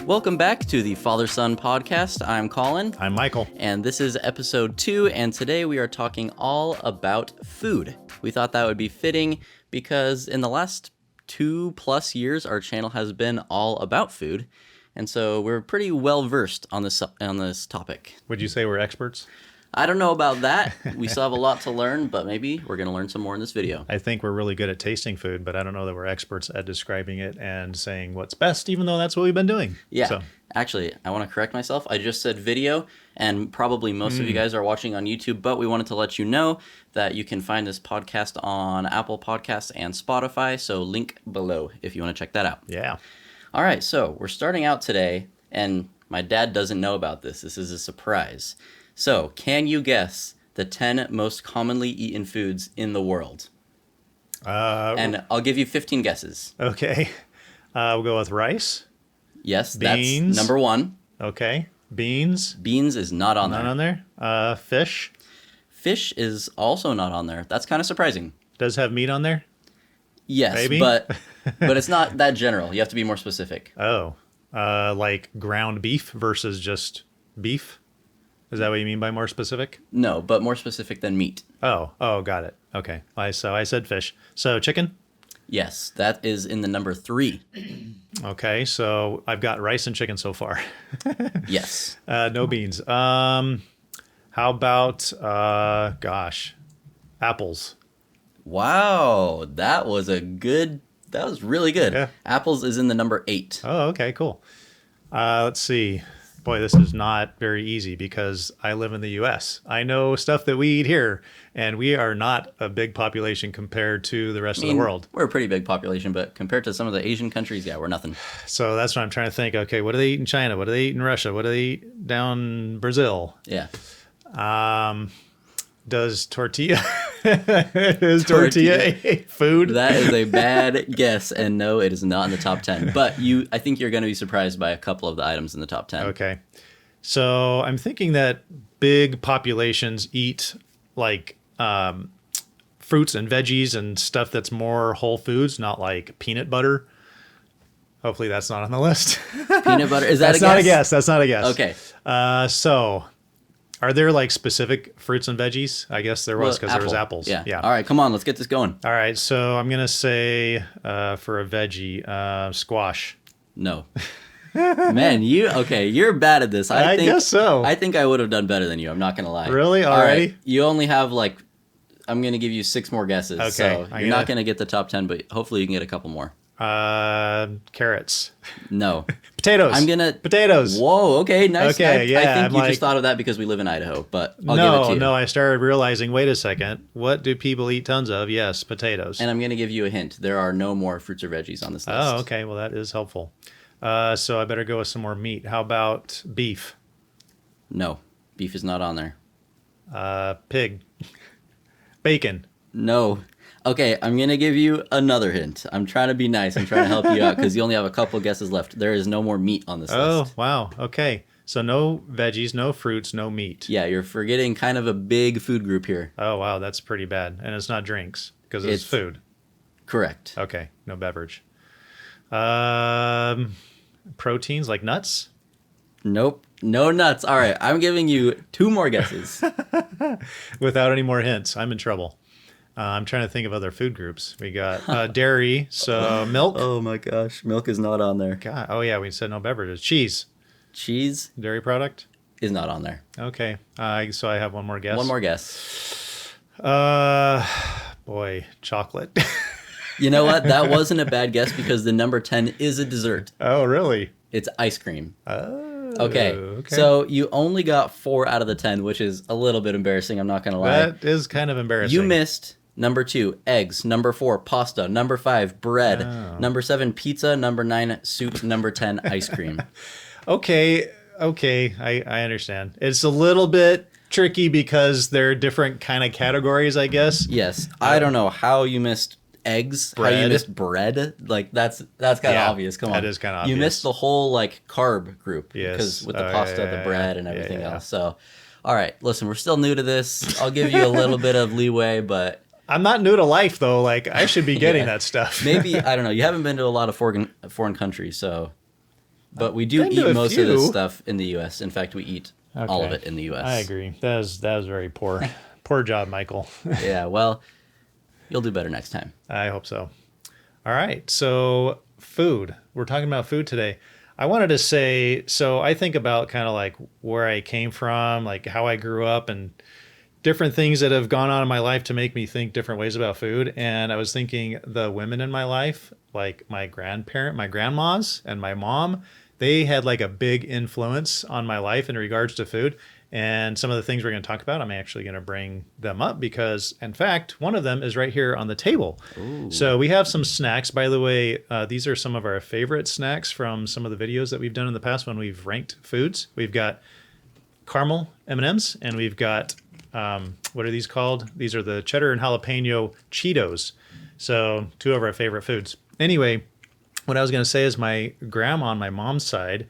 Welcome back to the Father-Son podcast. I'm Collin. I'm Michael. And this is episode 2, and today we are talking all about food. We thought that would be fitting because in the last 2+ years, our channel has been all about food. And so we're pretty well versed on this topic. Would you say we're experts? I don't know about that. We still have a lot to learn, but maybe we're going to learn some more in this video. I think we're really good at tasting food, but I don't know that we're experts at describing it and saying what's best, even though that's what we've been doing. Yeah. So. Actually, I want to correct myself. I just said video, and probably most of you guys are watching on YouTube, but we wanted to let you know that you can find this podcast on Apple Podcasts and Spotify, so link below if you want to check that out. Yeah. All right, so we're starting out today, and my dad doesn't know about this. This is a surprise. So, can you guess the 10 most commonly eaten foods in the world? And I'll give you 15 guesses. Okay. We'll go with rice. Yes, beans. That's number 1. Okay. Beans. Beans is not on there. Not on there. Fish. Fish is also not on there. That's kind of surprising. Does have meat on there? Yes, Maybe? but it's not that general. You have to be more specific. Oh. Like ground beef versus just beef? Is that what you mean by more specific? No, but more specific than meat. Oh, got it. Okay. So I said fish. So chicken? Yes, that is in the number 3. Okay, so I've got rice and chicken so far. Yes. No beans. How about, apples? Wow, that was really good. Yeah. Apples is in the number 8. Oh, okay, cool. Let's see. Boy, this is not very easy because I live in the U.S. I know stuff that we eat here, and we are not a big population compared to the rest of the world. We're a pretty big population, but compared to some of the Asian countries, yeah, we're nothing. So that's what I'm trying to think. Okay, what do they eat in China? What do they eat in Russia? What do they eat down in Brazil? Yeah. Does tortilla food? That is a bad guess, and no, it is not in the top 10. But I think you're going to be surprised by a couple of the items in the top 10. Okay. So I'm thinking that big populations eat like fruits and veggies and stuff that's more whole foods, not like peanut butter. Hopefully that's not on the list. Peanut butter, is that That's not a guess. That's not a guess. Okay. So are there like specific fruits and veggies? I guess there was because there was apples. Yeah. All right, come on, let's get this going. All right. So I'm going to say for a veggie, squash. No. Man, you're bad at this. I guess so. I think I would have done better than you. I'm not going to lie. Really? All Already? right. You only have I'm going to give you 6 more guesses. Okay. So you're not going to get the top 10, but hopefully you can get a couple more. Carrots. No. Potatoes. Potatoes. Whoa, okay, nice. Okay, yeah. I think you just thought of that because we live in Idaho, but I'll give it to you. No, I started realizing, wait a second, what do people eat tons of? Yes, potatoes. And I'm going to give you a hint. There are no more fruits or veggies on this list. Oh, okay. Well, that is helpful. So I better go with some more meat. How about beef? No, beef is not on there. Pig. Bacon. No. Okay, I'm going to give you another hint. I'm trying to be nice. I'm trying to help you out because you only have a couple guesses left. There is no more meat on this list. Oh, wow. Okay. So no veggies, no fruits, no meat. Yeah, you're forgetting kind of a big food group here. Oh, wow. That's pretty bad. And it's not drinks because it's food. Correct. Okay. No beverage. Proteins like nuts? Nope. No nuts. All right. I'm giving you 2 more guesses. Without any more hints. I'm in trouble. I'm trying to think of other food groups. We got dairy, so milk. Oh my gosh, milk is not on there. God. Oh yeah, we said no beverages. Cheese. Cheese Dairy product is not on there. Okay. So I have one more guess. One more guess. Boy, chocolate. You know what? That wasn't a bad guess because the number 10 is a dessert. Oh really? It's ice cream. Oh. Okay. So you only got 4 out of the 10, which is a little bit embarrassing. I'm not going to lie. That is kind of embarrassing. You missed number 2, eggs. Number 4, pasta. Number 5, bread. Oh. Number 7, pizza. Number 9, soup. Number 10, ice cream. Okay. I understand. It's a little bit tricky because they're different kind of categories, I guess. Yes. I don't know how you missed eggs, bread. How you missed bread. Like that's kind of obvious. Come on. That is kind of obvious. You missed the whole carb group. Yes. Because with the pasta, the bread, and everything yeah. else. So, all right, listen, we're still new to this. I'll give you a little bit of leeway, but I'm not new to life though. Like I should be getting Yeah. that stuff. Maybe, I don't know. You haven't been to a lot of foreign countries, so. But we do Been to eat a most of this few. stuff in the U.S. In fact, we eat all of Okay. it in the U.S. I agree. That was very poor. Poor job, Michael. Yeah, well, you'll do better next time. I hope so. All right. So, food. We're talking about food today. I wanted to say, so I think about kind of like where I came from, like how I grew up, and different things that have gone on in my life to make me think different ways about food. And I was thinking the women in my life, like my grandmas and my mom, they had like a big influence on my life in regards to food. And some of the things we're going to talk about, I'm actually going to bring them up because, in fact, one of them is right here on the table. Ooh. So we have some snacks. By the way, these are some of our favorite snacks from some of the videos that we've done in the past when we've ranked foods. We've got caramel M&Ms, and we've got, what are these called? These are the cheddar and jalapeno Cheetos. So two of our favorite foods. Anyway, what I was going to say is my grandma on my mom's side,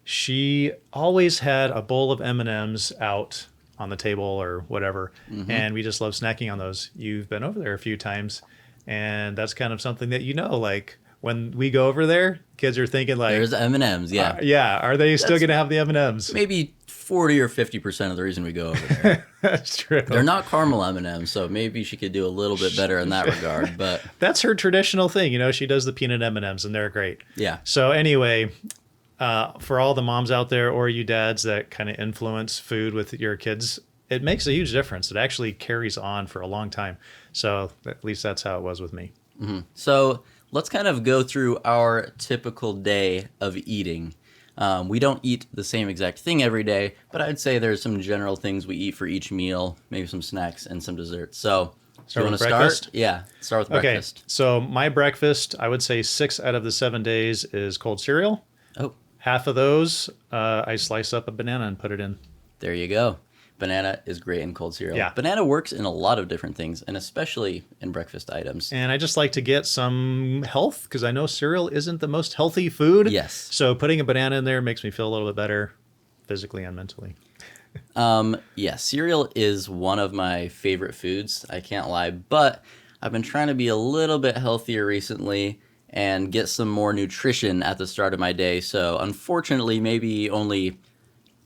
she always had a bowl of M&Ms out on the table or whatever, and we just love snacking on those. You've been over there a few times, and that's kind of something that like when we go over there, kids are thinking like, There's M&Ms, yeah. yeah, are they still going to have the M&Ms? Maybe 40 or 50% of the reason we go over there. That's true. They're not caramel M&Ms, so maybe she could do a little bit better in that regard. But That's her traditional thing. She does the peanut M&Ms, and they're great. yeah, So anyway, for all the moms out there or you dads that kind of influence food with your kids, it makes a huge difference. It actually carries on for a long time. So at least that's how it was with me. so let's kind of go through our typical day of eating. We don't eat the same exact thing every day, but I'd say there's some general things we eat for each meal, maybe some snacks and some desserts. So, Start you with want to breakfast? start? Yeah, start with Okay. breakfast. So my breakfast, I would say 6 out of the 7 days is cold cereal. Oh, Half of those, I slice up a banana and put it in. there you go. Banana is great in cold cereal. Yeah. Banana works in a lot of different things, and especially in breakfast items. And I just like to get some health because I know cereal isn't the most healthy food. Yes. So putting a banana in there makes me feel a little bit better physically and mentally. Yeah, cereal is one of my favorite foods. I can't lie, but I've been trying to be a little bit healthier recently and get some more nutrition at the start of my day. So unfortunately, maybe only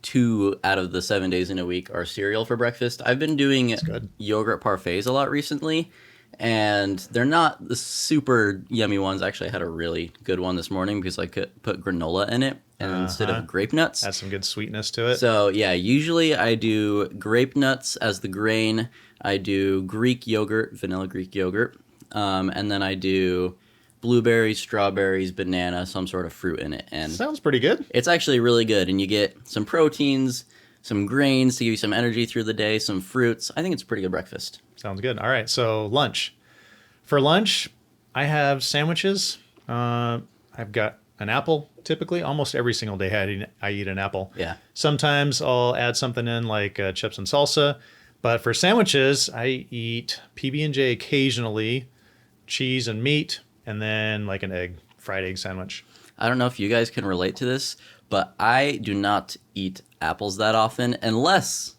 2 out of the 7 days in a week are cereal for breakfast. I've been doing good. yogurt parfaits a lot recently, and they're not the super yummy ones. Actually, I had a really good one this morning because I could put granola in it and instead of grape nuts. Add some good sweetness to it. So yeah, usually I do grape nuts as the grain. I do Greek yogurt, vanilla Greek yogurt, and then I do blueberries, strawberries, banana, some sort of fruit in it, and Sounds pretty good. it's actually really good. And you get some proteins, some grains to give you some energy through the day, some fruits. I think it's a pretty good breakfast. Sounds good. All right. So lunch. For lunch, I have sandwiches. I've got an apple typically. Almost every single day I eat an apple. Yeah. Sometimes I'll add something in like chips and salsa. But for sandwiches, I eat PB&J occasionally, cheese and meat, and then like an fried egg sandwich. I don't know if you guys can relate to this, but I do not eat apples that often unless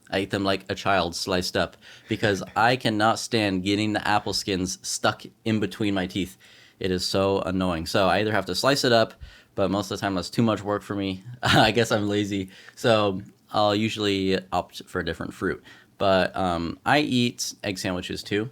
I eat them like a child sliced up because I cannot stand getting the apple skins stuck in between my teeth. It is so annoying. So I either have to slice it up, but most of the time that's too much work for me. I guess I'm lazy. So I'll usually opt for a different fruit. But I eat egg sandwiches too.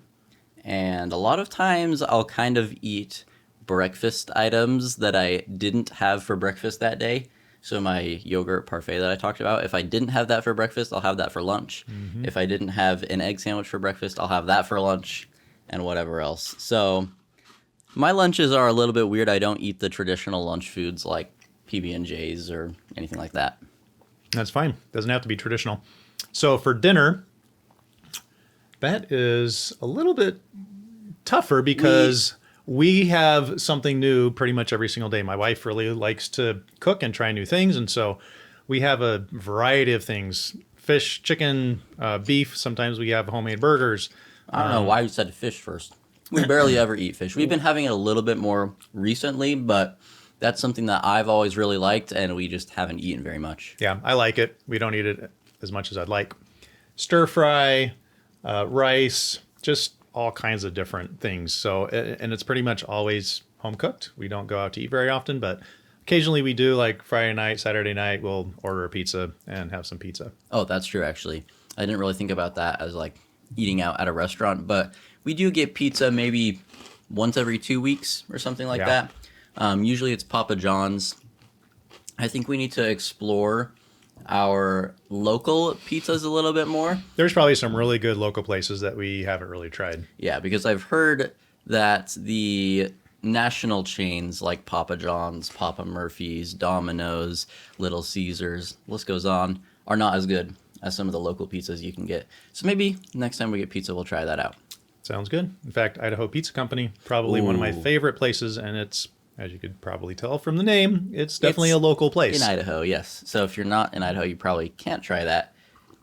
And a lot of times I'll kind of eat breakfast items that I didn't have for breakfast that day. So my yogurt parfait that I talked about, if I didn't have that for breakfast, I'll have that for lunch. If I didn't have an egg sandwich for breakfast, I'll have that for lunch and whatever else. So my lunches are a little bit weird. I don't eat the traditional lunch foods like PB&Js or anything like that. That's fine. Doesn't have to be traditional. So for dinner, that is a little bit tougher because we have something new pretty much every single day. My wife really likes to cook and try new things. And so we have a variety of things, fish, chicken, beef. Sometimes we have homemade burgers. I don't know why you said fish first. We barely ever eat fish. We've been having it a little bit more recently, but that's something that I've always really liked, and we just haven't eaten very much. Yeah, I like it. We don't eat it as much as I'd like. Stir fry, rice, just all kinds of different things. So, and it's pretty much always home cooked. We don't go out to eat very often, but occasionally we do, like Friday night, Saturday night, we'll order a pizza and have some pizza. Oh, that's true, actually. I didn't really think about that as like eating out at a restaurant, but we do get pizza maybe once every 2 weeks or something like that. Usually it's Papa John's. I think we need to explore our local pizzas a little bit more. There's probably some really good local places that we haven't really tried. Yeah, because I've heard that the national chains like Papa John's, Papa Murphy's, Domino's, Little Caesars, list goes on, are not as good as some of the local pizzas you can get. So maybe next time we get pizza, we'll try that out. Sounds good. In fact, Idaho Pizza Company, probably one of my favorite places, and it's, as you could probably tell from the name, it's definitely a local place. In Idaho, yes. So if you're not in Idaho, you probably can't try that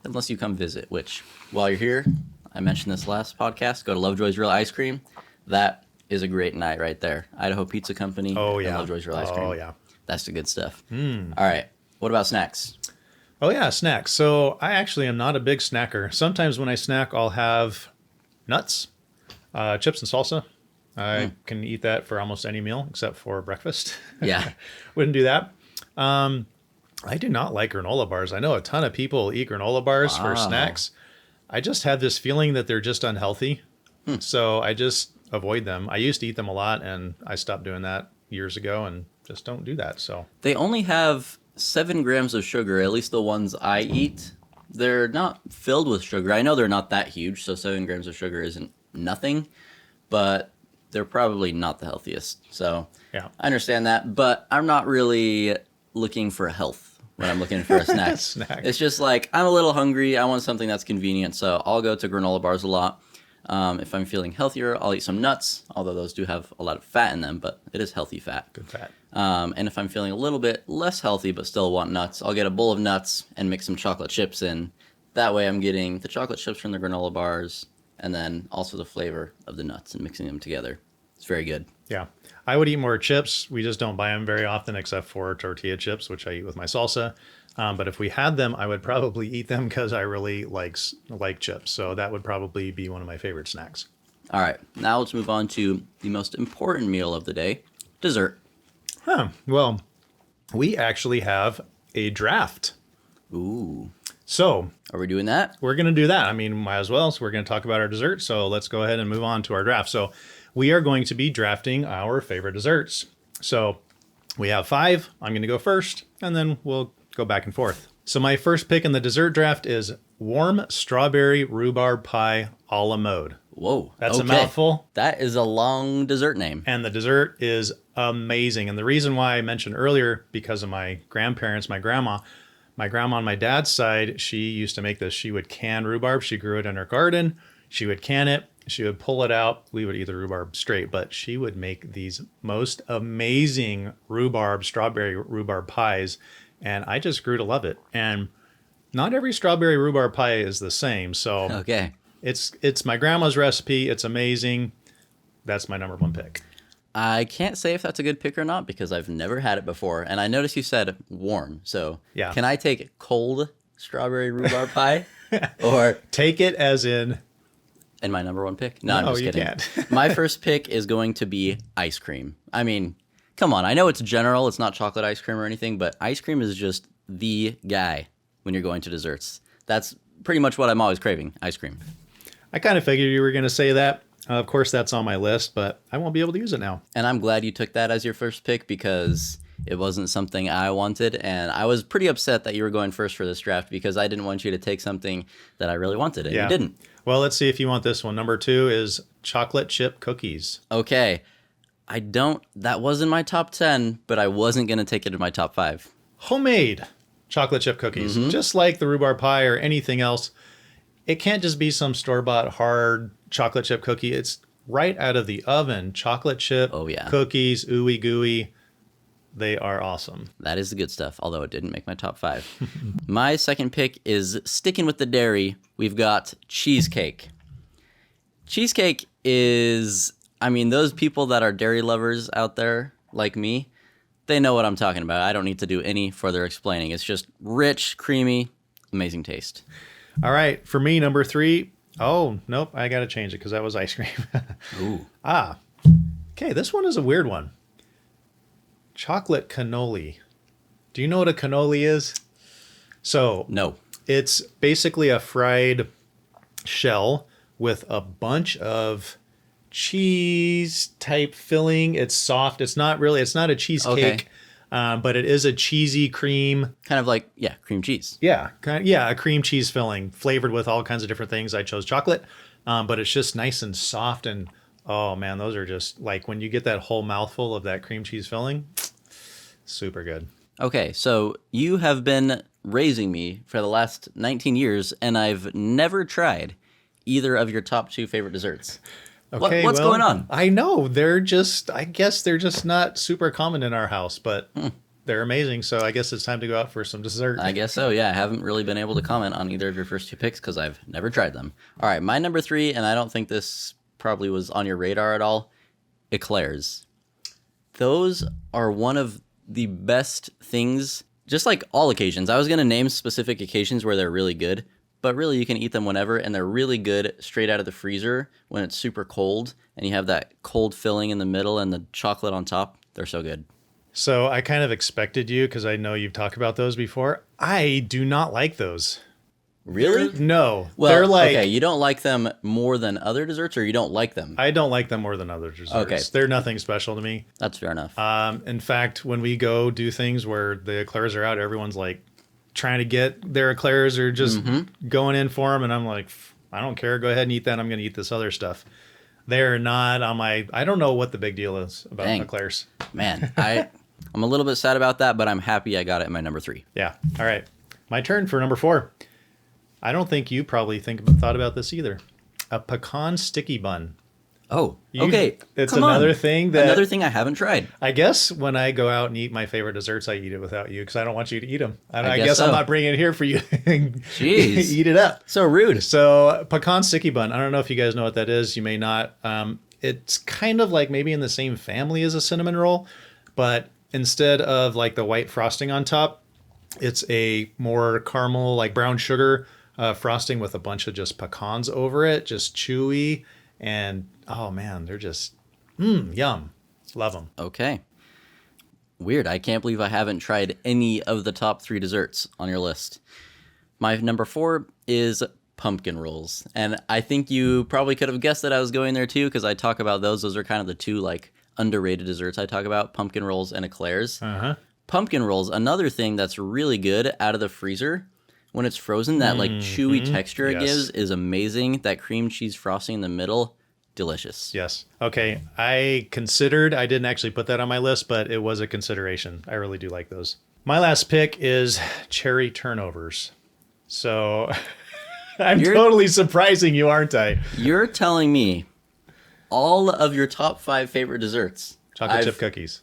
unless you come visit, which, while you're here, I mentioned this last podcast, go to Lovejoy's Real Ice Cream. That is a great night right there. Idaho Pizza Company. Oh, yeah. And Lovejoy's Real Ice Cream. Oh, yeah. That's the good stuff. All right. What about snacks? Oh, yeah, snacks. So I actually am not a big snacker. Sometimes when I snack, I'll have nuts, chips and salsa. I can eat that for almost any meal except for breakfast. Yeah. Wouldn't do that. I do not like granola bars. I know a ton of people eat granola bars for snacks. I just have this feeling that they're just unhealthy. So I just avoid them. I used to eat them a lot, and I stopped doing that years ago and just don't do that. So They only have 7 grams of sugar, at least the ones I eat. They're not filled with sugar. I know they're not that huge, so 7 grams of sugar isn't nothing, but they're probably not the healthiest. So yeah. I understand that, but I'm not really looking for health when I'm looking for a snack. It's just like, I'm a little hungry. I want something that's convenient, so I'll go to granola bars a lot. If I'm feeling healthier, I'll eat some nuts, although those do have a lot of fat in them, but it is healthy fat. Good fat. And if I'm feeling a little bit less healthy but still want nuts, I'll get a bowl of nuts and mix some chocolate chips in. That way I'm getting the chocolate chips from the granola bars and then also the flavor of the nuts and mixing them together. It's very good. Yeah. I would eat more chips. We just don't buy them very often except for tortilla chips, which I eat with my salsa. But if we had them, I would probably eat them because I really like chips. So that would probably be one of my favorite snacks. All right. Now let's move on to the most important meal of the day, dessert. Well, we actually have a draft. Ooh. So Are we doing that? we're going to do that. I mean, might as well. So we're going to talk about our dessert. So let's go ahead and move on to our draft. So we are going to be drafting our favorite desserts. So we have 5. I'm going to go first, and then we'll go back and forth. So my first pick in the dessert draft is warm strawberry rhubarb pie a la mode. Whoa. That's a okay. mouthful. That is a long dessert name. And the dessert is amazing. And the reason why I mentioned earlier, because of my grandparents, my grandma on my dad's side, she used to make this. She would can rhubarb. She grew it in her garden. She would can it. She would pull it out. We would eat the rhubarb straight, but she would make these most amazing strawberry rhubarb pies. And I just grew to love it. And not every strawberry rhubarb pie is the same. So Okay. it's my grandma's recipe. It's amazing. That's my number 1 pick. I can't say if that's a good pick or not because I've never had it before. And I noticed you said warm. So Yeah. Can I take cold strawberry rhubarb pie? Or Take it as in... and my number 1 pick? No, I'm just you kidding. can't. My first pick is going to be ice cream. I mean, come on. I know it's general. It's not chocolate ice cream or anything, but ice cream is just the guy when you're going to desserts. That's pretty much what I'm always craving, ice cream. I kind of figured you were going to say that. Of course, that's on my list, but I won't be able to use it now. And I'm glad you took that as your first pick because it wasn't something I wanted. And I was pretty upset that you were going first for this draft because I didn't want you to take something that I really wanted, and you didn't. Well, let's see if you want this one. Number 2 is chocolate chip cookies. Okay. That wasn't my top 10, but I wasn't going to take it in my top 5. Homemade chocolate chip cookies. Just like the rhubarb pie or anything else. It can't just be some store-bought hard chocolate chip cookie. It's right out of the oven. Chocolate chip cookies, ooey gooey. They are awesome. That is the good stuff, although it didn't make my top 5. My second pick is sticking with the dairy. We've got cheesecake. Cheesecake is, I mean, those people that are dairy lovers out there, like me, they know what I'm talking about. I don't need to do any further explaining. It's just rich, creamy, amazing taste. All right. For me, number 3, Oh, nope. I got to change it because that was ice cream. Ooh. Ah, okay. This one is a weird one. Chocolate cannoli. Do you know what a cannoli is? So No. it's basically a fried shell with a bunch of cheese type filling. It's soft. It's not a cheesecake, but it is a cheesy cream. Kind of like, yeah, cream cheese. Yeah, yeah, a cream cheese filling flavored with all kinds of different things. I chose chocolate, but it's just nice and soft. And oh man, those are just like when you get that whole mouthful of that cream cheese filling, super good. Okay, so you have been raising me for the last 19 years, and I've never tried either of your top two favorite desserts. Okay, What's well, going on? I know I guess they're just not super common in our house, but they're amazing. So I guess it's time to go out for some dessert. I guess so, yeah. I haven't really been able to comment on either of your first two picks because I've never tried them. All right, my number three, and I don't think this probably was on your radar at all, eclairs. Those are one of the best things, just like all occasions. I was going to name specific occasions where they're really good, but really you can eat them whenever, and they're really good straight out of the freezer when it's super cold and you have that cold filling in the middle and the chocolate on top. They're so good. So I kind of expected you because I know you've talked about those before. I do not like those. Really? No. Well, they're like, okay, you don't like them more than other desserts, or you don't like them? I don't like them more than other desserts. Okay. They're nothing special to me. That's fair enough. In fact, when we go do things where the eclairs are out, everyone's like trying to get their eclairs or just going in for them. And I'm like, I don't care. Go ahead and eat that. I'm going to eat this other stuff. They're not on my, I don't know what the big deal is about Dang. eclairs. Man, I'm a little bit sad about that, but I'm happy I got it in my number three. Yeah. All right. My turn for number 4. I don't think you probably thought about this either. A pecan sticky bun. Oh, okay. It's Come on. another thing that Another thing I haven't tried. I guess when I go out and eat my favorite desserts, I eat it without you because I don't want you to eat them. I guess guess I'm so. not bringing it here for you. Jeez. Eat it up. So rude. So pecan sticky bun. I don't know if you guys know what that is. You may not. It's kind of like maybe in the same family as a cinnamon roll, but instead of like the white frosting on top, it's a more caramel, like brown sugar frosting with a bunch of just pecans over it, just chewy. And oh man, they're just yum. Love them. Okay. Weird. I can't believe I haven't tried any of the top 3 desserts on your list. My number 4 is pumpkin rolls. And I think you probably could have guessed that I was going there too, because I talk about those. Those are kind of the two like underrated desserts I talk about, pumpkin rolls and eclairs. Pumpkin rolls, another thing that's really good out of the freezer. When it's frozen, that like chewy texture it gives is amazing. That cream cheese frosting in the middle, delicious. Yes. Okay. I didn't actually put that on my list, but it was a consideration. I really do like those. My last pick is cherry turnovers. So I'm totally surprising you, aren't I? You're telling me all of your top 5 favorite desserts. Chocolate chip cookies.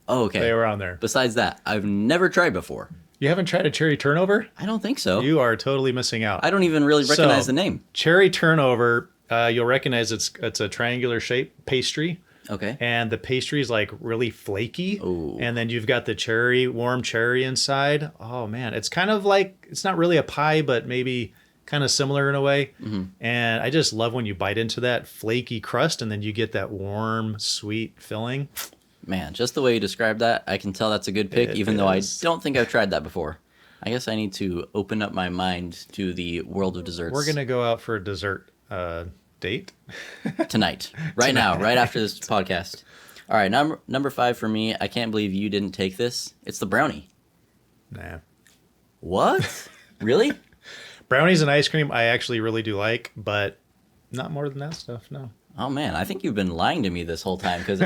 Oh, okay. They were on there. Besides that, I've never tried before. You haven't tried a cherry turnover? I don't think so. You are totally missing out. I don't even really recognize the name. Cherry turnover, you'll recognize it's a triangular shape pastry. Okay. And the pastry is like really flaky. Ooh. And then you've got the warm cherry inside. Oh man, it's kind of like, it's not really a pie, but maybe kind of similar in a way. And I just love when you bite into that flaky crust and then you get that warm, sweet filling. Man, just the way you described that, I can tell that's a good pick, even though I don't think I've tried that before. I guess I need to open up my mind to the world of desserts. We're going to go out for a dessert date. Tonight. Right now, right after this podcast. All right, number 5 for me, I can't believe you didn't take this. It's the brownie. Nah. What? Really? Brownies and ice cream I actually really do like, but not more than that stuff, no. Oh man, I think you've been lying to me this whole time because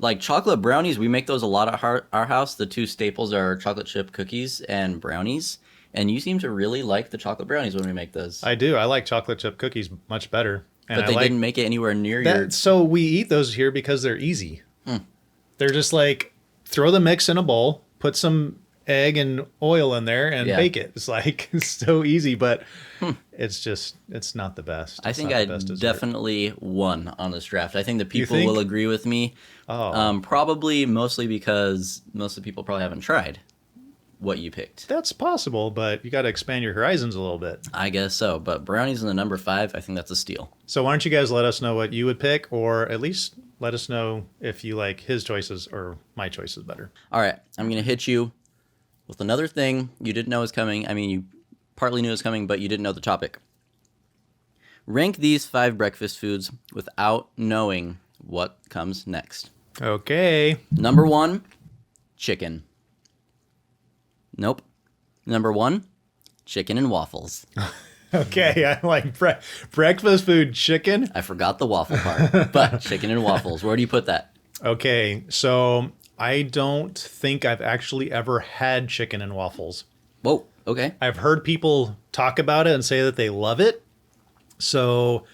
like chocolate brownies, we make those a lot at our house. The 2 staples are chocolate chip cookies and brownies. And you seem to really like the chocolate brownies when we make those. I do. I like chocolate chip cookies much better. And but they didn't make it anywhere near your... So we eat those here because they're easy. They're just like, throw the mix in a bowl, put some egg and oil in there and bake it. It's like, it's so easy, but it's not the best. I think I definitely won on this draft. I think the people will agree with me. Oh. Probably mostly because most of the people probably haven't tried. what you picked. That's possible, but you got to expand your horizons a little bit. I guess so, but brownies in the number 5, I think that's a steal. So why don't you guys let us know what you would pick, or at least let us know if you like his choices or my choices better. All right, I'm going to hit you with another thing you didn't know was coming. I mean, you partly knew it was coming, but you didn't know the topic. Rank these 5 breakfast foods without knowing what comes next. Okay. Number 1, chicken. Nope. Number 1, chicken and waffles. Okay, I like breakfast food chicken. I forgot the waffle part, but chicken and waffles. Where do you put that? Okay, so I don't think I've actually ever had chicken and waffles. Whoa, okay. I've heard people talk about it and say that they love it. So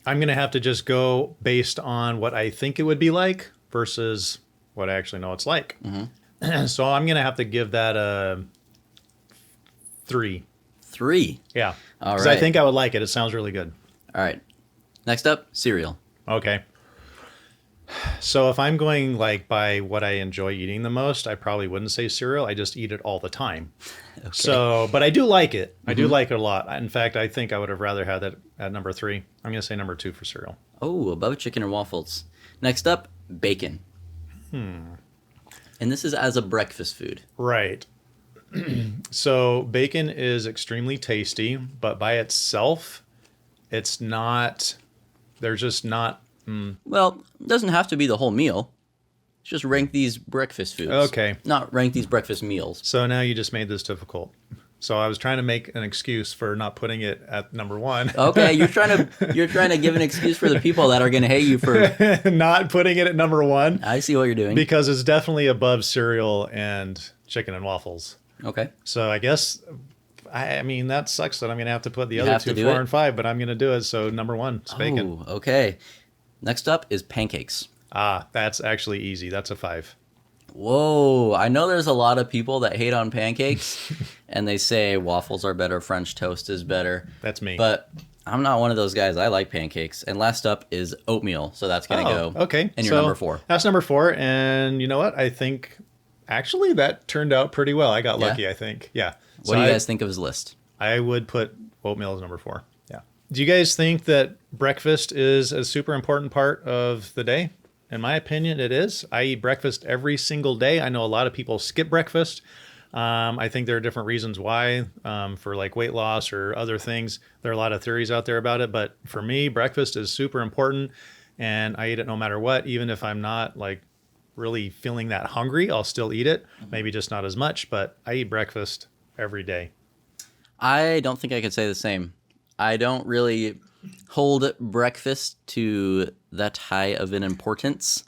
I'm going to have to just go based on what I think it would be like versus what I actually know it's like. Mm-hmm. So I'm going to have to give that a 3. 3. Yeah. All Because right. I think I would like it. It sounds really good. All right. Next up, cereal. Okay. So if I'm going like by what I enjoy eating the most, I probably wouldn't say cereal. I just eat it all the time. Okay. So, but I do like it. I do like it a lot. In fact, I think I would have rather had that at number 3. I'm going to say number 2 for cereal. Oh, above chicken and waffles. Next up, bacon. And this is as a breakfast food. Right. So bacon is extremely tasty, but by itself, it's not, they're just not. Well, it doesn't have to be the whole meal. Just rank these breakfast foods. Okay. Not rank these breakfast meals. So now you just made this difficult. So I was trying to make an excuse for not putting it at number 1. Okay, you're trying to give an excuse for the people that are going to hate you for not putting it at number 1. I see what you're doing. Because it's definitely above cereal and chicken and waffles. Okay. So I guess, I mean, that sucks that I'm going to have to put the You other have two, to do 4 it? and 5, but I'm going to do it. So number 1, it's bacon. Oh, okay. Next up is pancakes. That's actually easy. That's a 5. Whoa, I know there's a lot of people that hate on pancakes and they say waffles are better, French toast is better. That's me. But I'm not one of those guys. I like pancakes. And last up is oatmeal. So that's going to go. Okay. And you're So number 4. That's number 4. And you know what? I think actually that turned out pretty well. I got Yeah? lucky, I think. Yeah. What do you guys think of his list? I would put oatmeal as number 4. Yeah. Do you guys think that breakfast is a super important part of the day? In my opinion, it is. I eat breakfast every single day. I know a lot of people skip breakfast. I think there are different reasons why, for like weight loss or other things. There are a lot of theories out there about it. But for me, breakfast is super important. And I eat it no matter what. Even if I'm not like really feeling that hungry, I'll still eat it. Maybe just not as much. But I eat breakfast every day. I don't think I could say the same. I don't really hold breakfast to that high of an importance.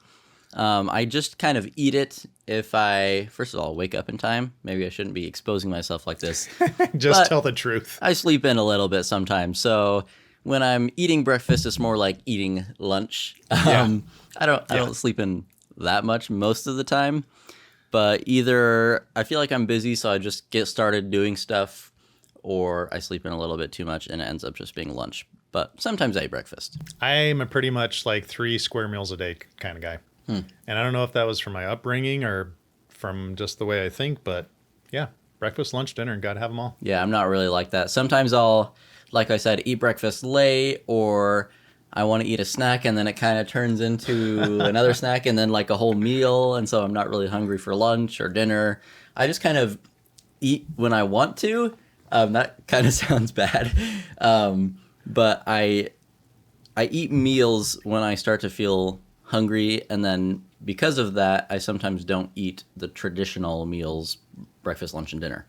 I just kind of eat it if I, first of all, wake up in time. Maybe I shouldn't be exposing myself like this. Just But tell the truth. I sleep in a little bit sometimes. So when I'm eating breakfast, it's more like eating lunch. I don't sleep in that much most of the time. But either I feel like I'm busy, so I just get started doing stuff, or I sleep in a little bit too much and it ends up just being lunch. But sometimes I eat breakfast. I'm a pretty much like 3 square meals a day kind of guy. And I don't know if that was from my upbringing or from just the way I think, but yeah, breakfast, lunch, dinner, and got to have them all. Yeah, I'm not really like that. Sometimes I'll, like I said, eat breakfast late, or I want to eat a snack and then it kind of turns into another snack and then like a whole meal. And so I'm not really hungry for lunch or dinner. I just kind of eat when I want to. That kind of sounds bad. But I eat meals when I start to feel hungry, and then because of that, I sometimes don't eat the traditional meals, breakfast, lunch, and dinner.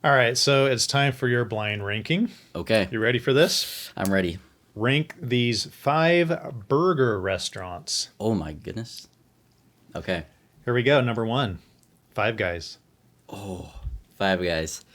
All right, so it's time for your blind ranking. Okay, You ready for this? I'm ready. Rank these 5 burger restaurants. Oh my goodness. Okay, Here we go. Number 1, Five Guys. Five Guys.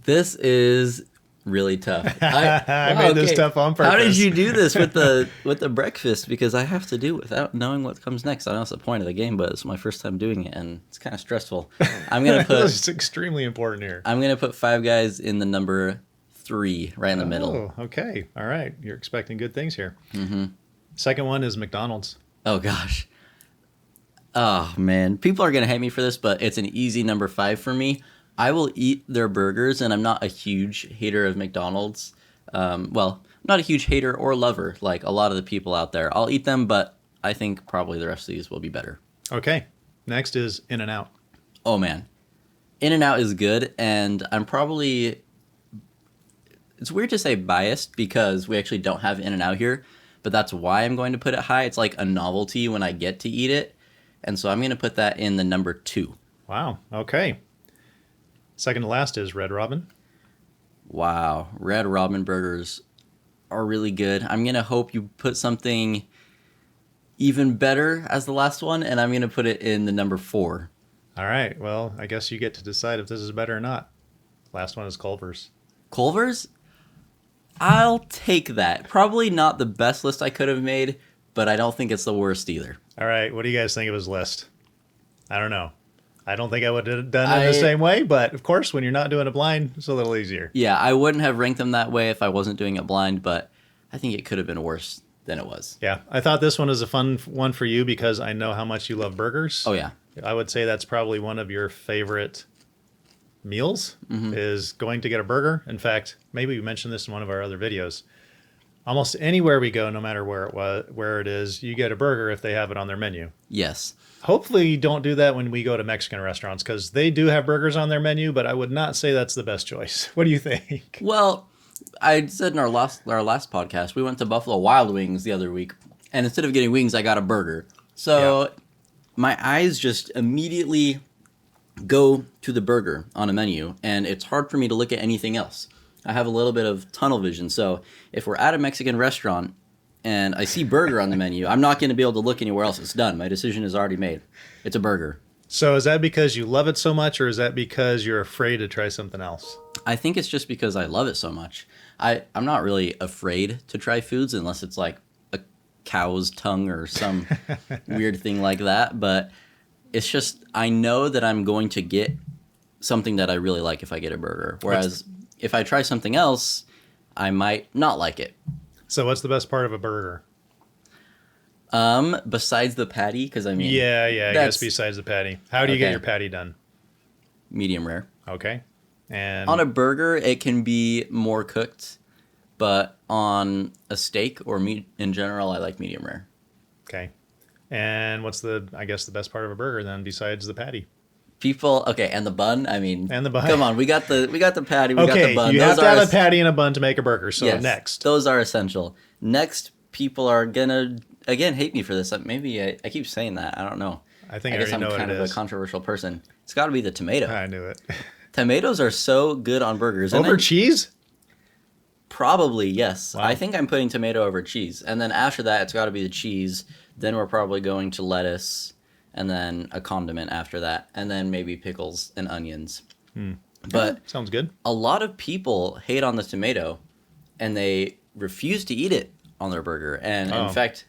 This is really tough. I made this tough on purpose. How did you do this with the breakfast? Because I have to do it without knowing what comes next. I know it's the point of the game, but it's my first time doing it, and it's kind of stressful. I'm gonna put This is extremely important here. I'm gonna put Five Guys in the number 3, right in the middle. Oh, okay. All right. You're expecting good things here. Mm-hmm. Second one is McDonald's. Oh gosh, Oh man, people are gonna hate me for this, but it's an easy number 5 for me. I will eat their burgers, and I'm not a huge hater of McDonald's. Well, not a huge hater or lover like a lot of the people out there. I'll eat them, but I think probably the rest of these will be better. Okay. Next is In-N-Out. Oh man, In-N-Out is good, and I'm probably, it's weird to say biased because we actually don't have In-N-Out here, but that's why I'm going to put it high. It's like a novelty when I get to eat it, and so I'm going to put that in the number 2. Wow. Okay. Second to last is Red Robin. Wow, Red Robin burgers are really good. I'm going to hope you put something even better as the last one, and I'm going to put it in the number 4. All right. Well, I guess you get to decide if this is better or not. Last one is Culver's. Culver's? I'll take that. Probably not the best list I could have made, but I don't think it's the worst either. All right. What do you guys think of his list? I don't know. I don't think I would have done it the same way, but of course, when you're not doing it blind, it's a little easier. Yeah, I wouldn't have ranked them that way if I wasn't doing it blind, but I think it could have been worse than it was. Yeah. I thought this one was a fun one for you because I know how much you love burgers. Oh, yeah. I would say that's probably one of your favorite meals is going to get a burger. In fact, maybe we mentioned this in one of our other videos. Almost anywhere we go, no matter where it is, you get a burger if they have it on their menu. Yes. Hopefully you don't do that when we go to Mexican restaurants because they do have burgers on their menu, but I would not say that's the best choice. What do you think? Well, I said in our last podcast, we went to Buffalo Wild Wings the other week, and instead of getting wings, I got a burger. So my eyes just immediately go to the burger on a menu, and it's hard for me to look at anything else. I have a little bit of tunnel vision, so if we're at a Mexican restaurant and I see burger on the menu, I'm not going to be able to look anywhere else. It's done. My decision is already made. It's a burger. So is that because you love it so much, or is that because you're afraid to try something else? I think it's just because I love it so much. I'm not really afraid to try foods unless it's like a cow's tongue or some weird thing like that, but it's just I know that I'm going to get something that I really like if I get a burger. Whereas if I try something else, I might not like it. So what's the best part of a burger? Besides the patty, because I mean, Yeah, I guess besides the patty. How do you get your patty done? medium rare. Okay. And On a burger, it can be more cooked, but on a steak or meat in general, I like medium rare. okay. And what's the best part of a burger then besides the patty? People, okay, and the bun. I mean, And the bun. Come on, we got the patty, we got Okay, the bun. you have to have a patty and a bun to make a burger. So yes, next. those are essential. Next, people are gonna again hate me for this. Maybe I keep saying that. I don't know. I I guess already I'm know what kind it of is. a controversial person. It's got to be the tomato. I knew it. Tomatoes are so good on burgers. And Over then- cheese? Probably, yes. Wow. I think I'm putting tomato over cheese. And then after that, it's got to be the cheese. Then we're probably going to lettuce and then a condiment after that. And then maybe pickles and onions. But Sounds good. a lot of people hate on the tomato and they refuse to eat it on their burger. And Oh. in fact,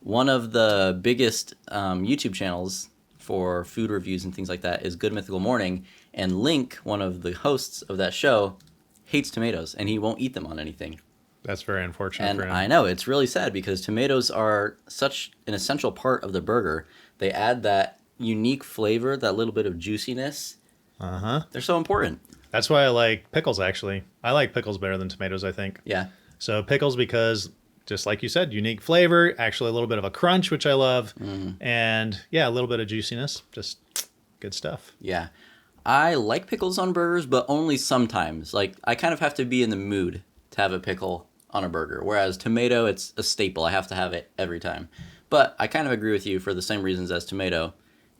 one of the biggest YouTube channels for food reviews and things like that is Good Mythical Morning. And Link, one of the hosts of that show, hates tomatoes and he won't eat them on anything. That's very unfortunate And for him. I know, it's really sad because tomatoes are such an essential part of the burger. They add that unique flavor, that little bit of juiciness. Uh-huh. They're so important. That's why I like pickles, actually. I like pickles better than tomatoes, I think. Yeah. So pickles because, just like you said, unique flavor, actually a little bit of a crunch, which I love. And, yeah, a little bit of juiciness. Just good stuff. Yeah. I like pickles on burgers, but only sometimes. Like, I kind of have to be in the mood to have a pickle on a burger. Whereas tomato, it's a staple. I have to have it every time. But I kind of agree with you for the same reasons as tomato.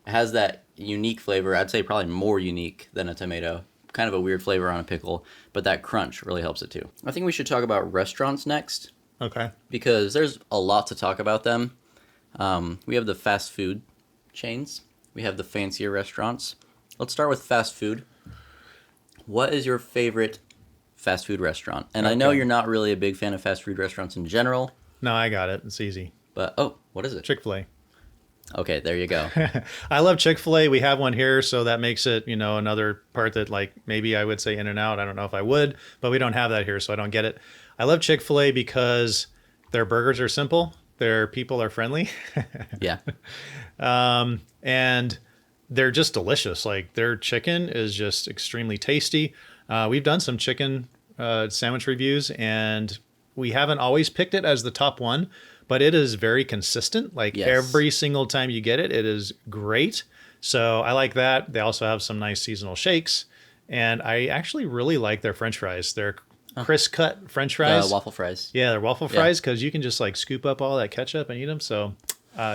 It has that unique flavor. I'd say probably more unique than a tomato. Kind of a weird flavor on a pickle, but that crunch really helps it too. I think we should talk about restaurants next Okay. because there's a lot to talk about them. We have the fast food chains. We have the fancier restaurants. Let's start with fast food. What is your favorite fast food restaurant? And I know Okay. you're not really a big fan of fast food restaurants in general, No, I got it. It's easy. but what is it? Chick-fil-A. Okay, there you go. I love Chick-fil-A. We have one here, so that makes it, another part that, like, maybe I would say In-N-Out. I don't know if I would, but we don't have that here, so I don't get it. I love Chick-fil-A because their burgers are simple, Their people are friendly. Yeah. And they're just delicious. Like their chicken is just extremely tasty. We've done some chicken sandwich reviews, and we haven't always picked it as the top one, but it is very consistent. Like Yes. every single time you get it, it is great. So I like that. They also have some nice seasonal shakes, and I actually really like their French fries. Their crisp cut French fries. Waffle fries. Yeah, they're waffle fries because you can just like scoop up all that ketchup and eat them. So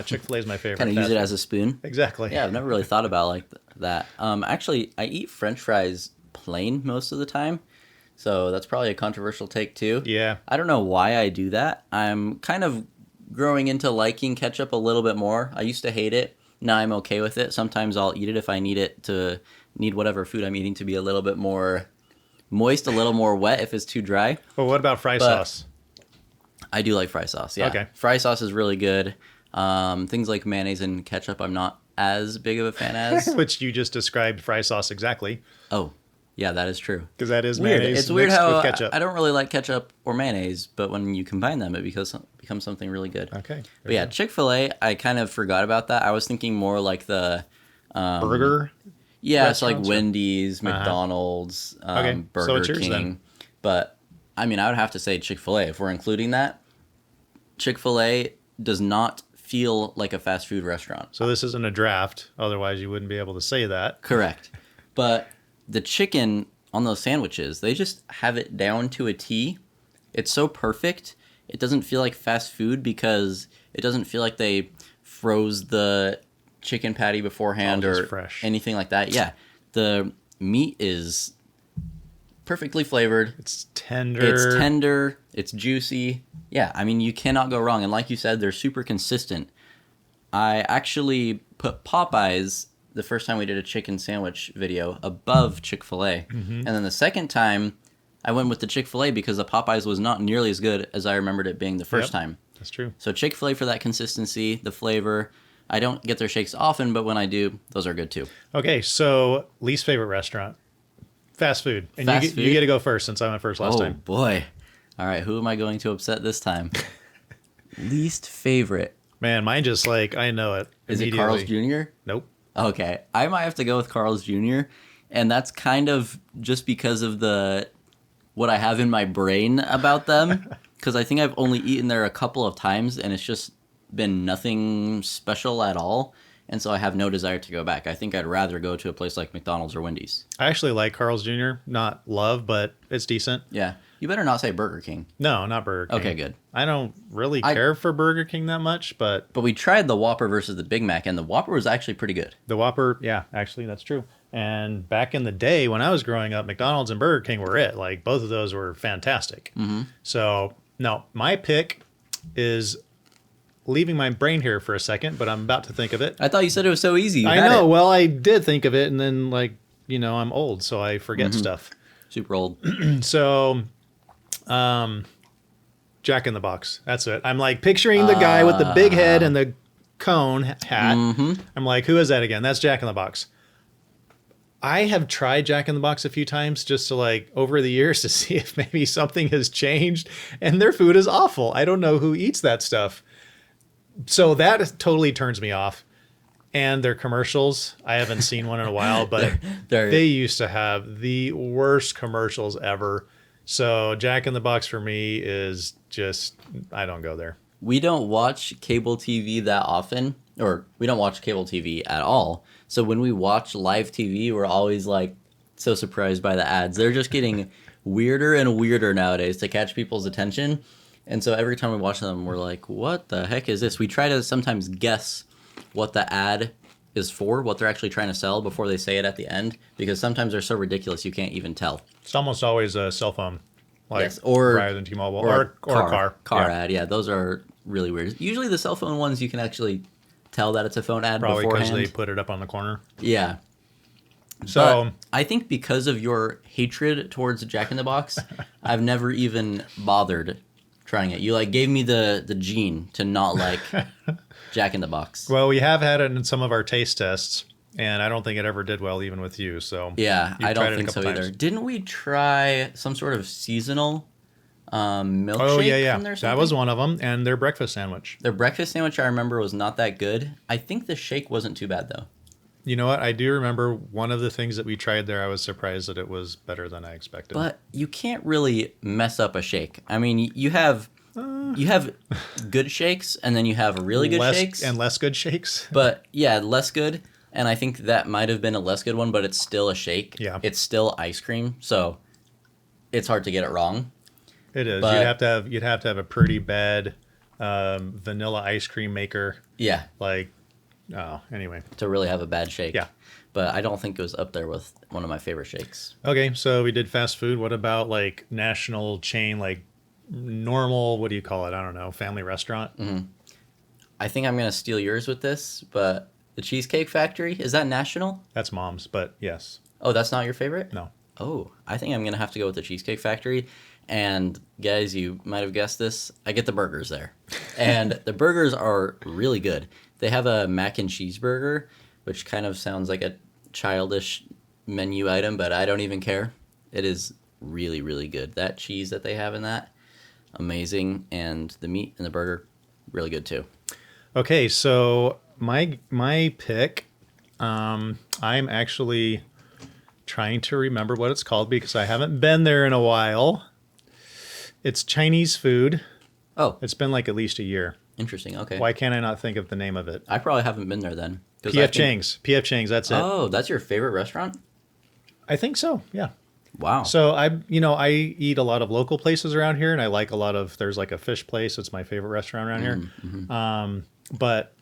Chick-fil-A is my favorite. Kind of use it as a spoon. Exactly. Yeah, I've never really thought about like that. Actually, I eat French fries plain most of the time, so that's probably a controversial take too. Yeah. I don't know why I do that. I'm kind of growing into liking ketchup a little bit more. I used to hate it. Now I'm okay with it. Sometimes I'll eat it if I need whatever food I'm eating to be a little bit more moist, a little more wet if it's too dry. Well, what about fry sauce? I do like fry sauce. Yeah. Okay. Fry sauce is really good. Things like mayonnaise and ketchup, I'm not as big of a fan as. Which you just described fry sauce exactly. Oh, yeah, that is true. Because that is Weird. mayonnaise It's weird mixed how with ketchup. I don't really like ketchup or mayonnaise, but when you combine them, it becomes something really good. Okay. But yeah, Chick-fil-A, I kind of forgot about that. I was thinking more like the Burger. yeah, it's like restaurants, or- Wendy's, McDonald's, Okay, so Burger it's yours King. then. But I mean, I would have to say Chick-fil-A if we're including that. Chick-fil-A does not feel like a fast food restaurant. So this isn't a draft. Otherwise, you wouldn't be able to say that. Correct. But the chicken on those sandwiches, they just have it down to a T. It's so perfect. It doesn't feel like fast food because it doesn't feel like they froze the chicken patty beforehand All just or fresh. anything like that. Yeah. The meat is perfectly flavored. It's tender. It's tender. It's juicy. Yeah, I mean, you cannot go wrong. And like you said, they're super consistent. I actually put Popeyes, the first time we did a chicken sandwich video, above Chick-fil-A. And then the second time, I went with the Chick-fil-A because the Popeyes was not nearly as good as I remembered it being the first Yep. time. That's true. So Chick-fil-A for that consistency, the flavor. I don't get their shakes often, but when I do, those are good too. Okay, so least favorite restaurant. Fast food. And Fast you food? get to go first since I went first last Oh, time. boy. All right, who am I going to upset this time? Least favorite. Man, mine just like, I know it. Is it Carl's Jr.? Nope. Okay, I might have to go with Carl's Jr. And that's kind of just because of what I have in my brain about them. Because I think I've only eaten there a couple of times, and it's just been nothing special at all. And so I have no desire to go back. I think I'd rather go to a place like McDonald's or Wendy's. I actually like Carl's Jr. Not love, but it's decent. Yeah, you better not say Burger King. No, not Burger King. Okay, good. I don't really care for Burger King that much, but But we tried the Whopper versus the Big Mac, and the Whopper was actually pretty good. the Whopper, yeah, actually, that's true. And back in the day when I was growing up, McDonald's and Burger King were it. Like, both of those were fantastic. Mm-hmm. So, no, my pick is leaving my brain here for a second, but I'm about to think of it. I thought you said it was so easy. You I had know. it. Well, I did think of it, and then, like, I'm old, so I forget stuff. Super old. So, Jack in the Box. That's it. I'm like picturing the guy with the big head and the cone hat. I'm like, who is that again? That's Jack in the Box. I have tried Jack in the Box a few times just to like over the years to see if maybe something has changed, and their food is awful. I don't know who eats that stuff. So that totally turns me off. And their commercials, I haven't seen one in a while, but they used to have the worst commercials ever. So Jack in the Box for me is just, I don't go there. We don't watch cable TV that often, or we don't watch cable TV at all. So when we watch live TV, we're always like so surprised by the ads. They're just getting weirder and weirder nowadays to catch people's attention. And so every time we watch them, we're like, what the heck is this? We try to sometimes guess what the ad is for, what they're actually trying to sell before they say it at the end, because sometimes they're so ridiculous you can't even tell. It's almost always a cell phone, like Yes, or rather than T-Mobile, or a car. Car Yeah. ad, yeah, those are really weird. Usually the cell phone ones you can actually tell that it's a phone ad Probably because beforehand. they put it up on the corner. Yeah. So But I think because of your hatred towards Jack in the Box, I've never even bothered trying it. You like gave me the gene to not like Jack in the Box. well, we have had it in some of our taste tests, and I don't think it ever did well even with you. So Yeah, you've I tried don't it a think so couple either. times. Didn't we try some sort of seasonal milkshake Oh yeah. from there. That was one of them, and their breakfast sandwich. Their breakfast sandwich I remember was not that good. I think the shake wasn't too bad though. You know what? I do remember one of the things that we tried there. I was surprised that it was better than I expected. But you can't really mess up a shake. I mean, you have good shakes, and then you have really good shakes and less good shakes. But yeah, less good. And I think that might have been a less good one, but it's still a shake. Yeah. It's still ice cream, so it's hard to get it wrong. It is. But You'd have to have a pretty bad vanilla ice cream maker. yeah, Like, oh, anyway. to really have a bad shake. Yeah. But I don't think it was up there with one of my favorite shakes. Okay, so we did fast food. What about like national chain, like normal? What do you call it? I don't know. Family restaurant. I think I'm gonna steal yours with this, but the Cheesecake Factory, is that national? That's Mom's, but yes. Oh, that's not your favorite? No. Oh, I think I'm going to have to go with the Cheesecake Factory. And guys, you might have guessed this. I get the burgers there. And the burgers are really good. They have a mac and cheese burger, which kind of sounds like a childish menu item, but I don't even care. It is really, really good. That cheese that they have in that, amazing. And the meat in the burger, really good too. Okay, so my pick, I'm actually trying to remember what it's called because I haven't been there in a while. It's Chinese food. Oh, It's been like at least a year. interesting. Okay. Why can't I not think of the name of it? I probably haven't been there then. 'Cause I PF think- Chang's. PF Chang's, that's it. Oh, that's your favorite restaurant? I think so, yeah. Wow. So I eat a lot of local places around here, and I like a lot of. There's like a fish place. It's my favorite restaurant around here. But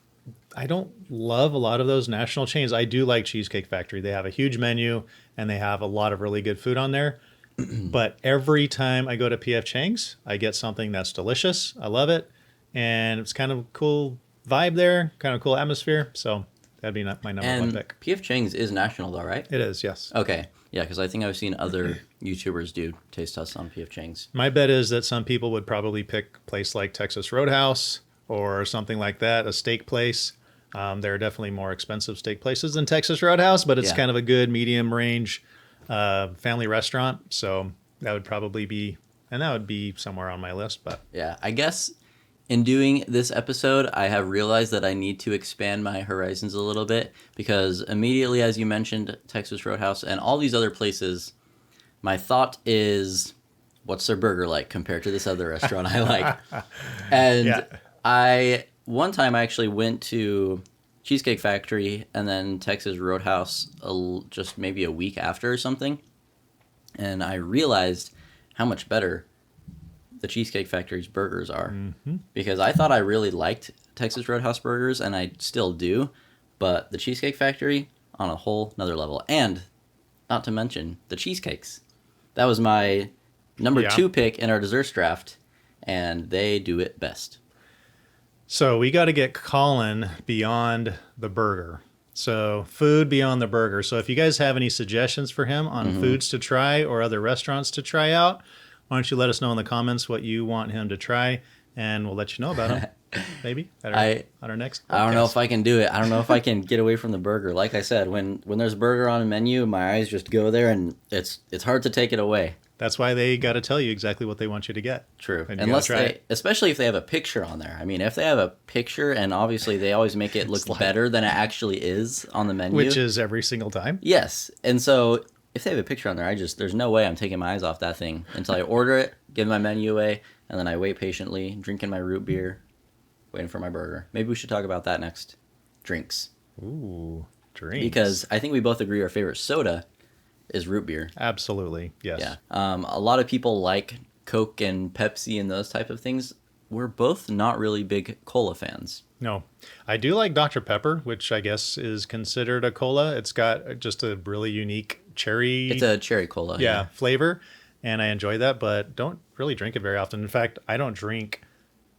I don't love a lot of those national chains. I do like Cheesecake Factory. They have a huge menu, and they have a lot of really good food on there. But every time I go to PF Chang's, I get something that's delicious. I love it, and it's kind of a cool vibe there, kind of cool atmosphere. So that'd be my number one And pick. PF Chang's is national though, right? It is, yes. Okay. Yeah, because I think I've seen other YouTubers do taste tests on PF Chang's. My bet is that some people would probably pick a place like Texas Roadhouse or something like that, a steak place. There are definitely more expensive steak places than Texas Roadhouse, but it's Yeah. kind of a good medium range family restaurant. So that would probably be, and that would be somewhere on my list. But Yeah, I guess in doing this episode, I have realized that I need to expand my horizons a little bit because immediately as you mentioned Texas Roadhouse and all these other places, my thought is, what's their burger like compared to this other restaurant I like? And Yeah. One time I actually went to Cheesecake Factory and then Texas Roadhouse just maybe a week after or something. And I realized how much better the Cheesecake Factory's burgers are. Because I thought I really liked Texas Roadhouse burgers, and I still do. But the Cheesecake Factory, on a whole nother level. And not to mention the cheesecakes. That was my number Yeah. 2 pick in our desserts draft, and they do it best. So we got to get Collin beyond the burger. So food beyond the burger. So if you guys have any suggestions for him on foods to try or other restaurants to try out, why don't you let us know in the comments what you want him to try, and we'll let you know about him. Maybe at our next podcast. I don't know if I can do it. I don't know if I can get away from the burger. Like I said, when there's a burger on a menu, my eyes just go there, and it's hard to take it away. That's why they got to tell you exactly what they want you to get. True. And you Unless gotta try they, it. especially if they have a picture on there. I mean, if they have a picture, and obviously they always make it look better than it actually is on the menu. Which is every single time. Yes. And so if they have a picture on there, there's no way I'm taking my eyes off that thing until I order it, give my menu away, and then I wait patiently, drinking my root beer, waiting for my burger. Maybe we should talk about that next. Drinks. Ooh, drinks. Because I think we both agree our favorite soda is root beer. Absolutely, yes. Yeah. A lot of people like Coke and Pepsi and those type of things. We're both not really big cola fans. No, I do like Dr. Pepper, which I guess is considered a cola. It's got just a really unique cherry. It's a cherry cola. yeah, flavor, and I enjoy that, but don't really drink it very often. In fact, I don't drink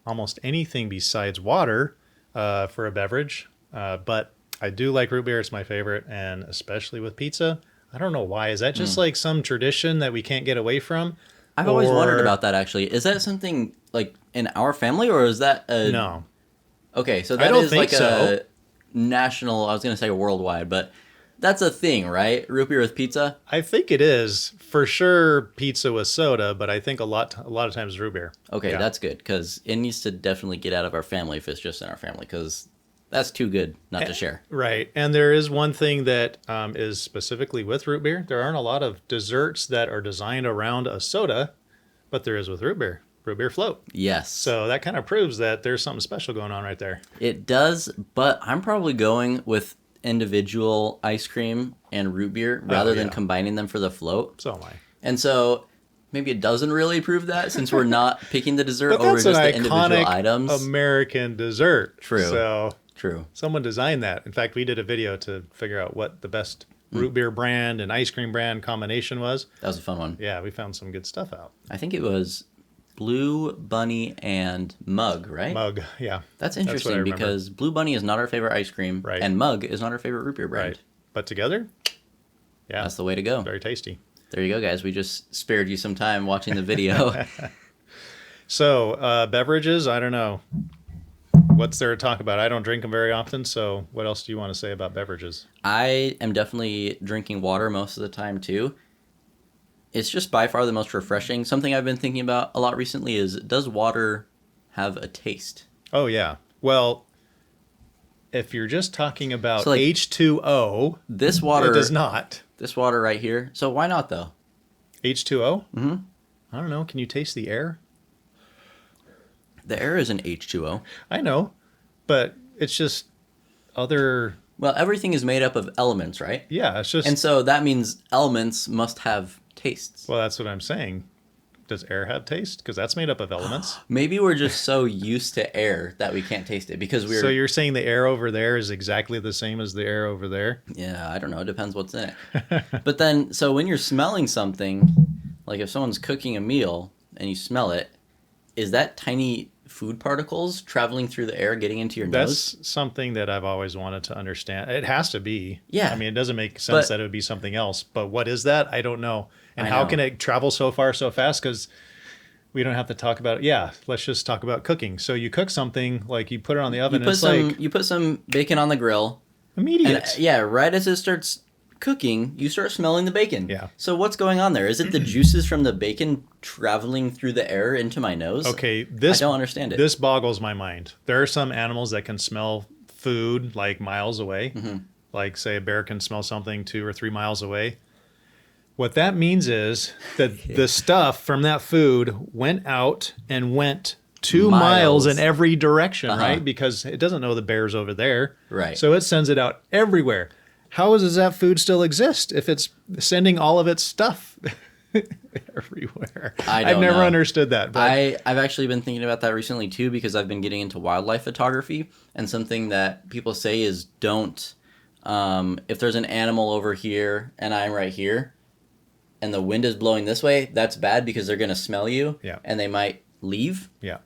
almost anything besides water for a beverage, but I do like root beer. It's my favorite, and especially with pizza. I don't know why. Is that just like some tradition that we can't get away from? I've always wondered about that, actually. Is that something like in our family, or is that a... No. Okay, so I that don't is think like so. a national, I was going to say worldwide, but That's a thing, right? Root beer with pizza? I think it is for sure pizza with soda, but I think a lot of times root beer. Okay, Yeah. that's good, because it needs to definitely get out of our family if it's just in our family, because that's too good not to share. Right. And there is one thing that is specifically with root beer. There aren't a lot of desserts that are designed around a soda, but there is with root beer float. Yes. So that kind of proves that there's something special going on right there. It does, but I'm probably going with individual ice cream and root beer rather than yeah. combining them for the float. So am I. And so maybe it doesn't really prove that, since we're not picking the dessert But over that's just an the individual iconic items. American dessert. True. So True. someone designed that. In fact, we did a video to figure out what the best root beer brand and ice cream brand combination was. That was a fun one. Yeah, we found some good stuff out. I think it was Blue Bunny and Mug, right? Mug, yeah. That's what I interesting remember. because Blue Bunny is not our favorite ice cream, Right. and Mug is not our favorite root beer brand. Right. But together, yeah, That's the way to go. very tasty. There you go, guys. We just spared you some time watching the video. So, beverages, I don't know. What's there to talk about? I don't drink them very often, so what else do you want to say about beverages? I am definitely drinking water most of the time, too. It's just by far the most refreshing. Something I've been thinking about a lot recently is, does water have a taste? Oh, yeah. Well, if you're just talking about So, like, H2O, This water it does not. This water right here. So why not, though? H2O? Mm-hmm. I don't know. Can you taste the air? The air is an H2O. I know, but it's just other. Well, everything is made up of elements, right? Yeah, it's just. And so that means elements must have tastes. Well, that's what I'm saying. Does air have taste? Because that's made up of elements. Maybe we're just so used to air that we can't taste it because we're... So you're saying the air over there is exactly the same as the air over there? Yeah, I don't know. It depends what's in it. But then, so when you're smelling something, like if someone's cooking a meal and you smell it, is that tiny food particles traveling through the air getting into your nose? That's something that I've always wanted to understand. It has to be. Yeah. I mean, it doesn't make sense But- that it would be something else. But what is that? I don't know. And I how know. can it travel so far so fast? Because we don't have to talk about it. Yeah, let's just talk about cooking. So you cook something, like you put it on the oven, and it's like You put some bacon on the grill, immediate. and yeah, right as it starts cooking, you start smelling the bacon. Yeah. So what's going on there? Is it the juices from the bacon traveling through the air into my nose? Okay, this I don't understand it. This boggles my mind. There are some animals that can smell food like miles away. Mm-hmm. Like say a bear can smell something 2 or 3 miles away. What that means is that the stuff from that food went out and went 2 miles in every direction, right? Because it doesn't know the bear's over there. Right. So it sends it out everywhere. How does that food still exist if it's sending all of its stuff everywhere? I've never understood that. But I've actually been thinking about that recently too, because I've been getting into wildlife photography, and something that people say is don't, if there's an animal over here and I'm right here and the wind is blowing this way, that's bad because they're going to smell you. Yeah. And they might leave, yeah.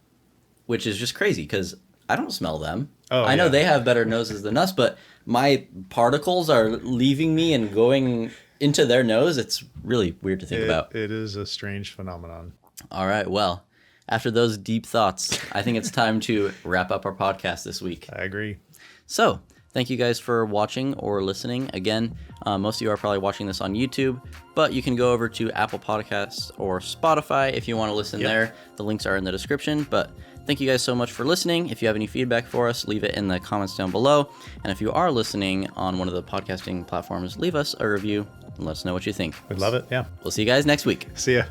which is just crazy because I don't smell them. Oh, I know yeah. they have better noses than us, but my particles are leaving me and going into their nose. It's really weird to think about. It is a strange phenomenon. All right. Well, after those deep thoughts, I think it's time to wrap up our podcast this week. I agree. So, thank you guys for watching or listening. Again, most of you are probably watching this on YouTube, but you can go over to Apple Podcasts or Spotify if you want to listen there. The links are in the description. But thank you guys so much for listening. If you have any feedback for us, leave it in the comments down below. And if you are listening on one of the podcasting platforms, leave us a review and let us know what you think. We'd love it. Yeah. We'll see you guys next week. See ya.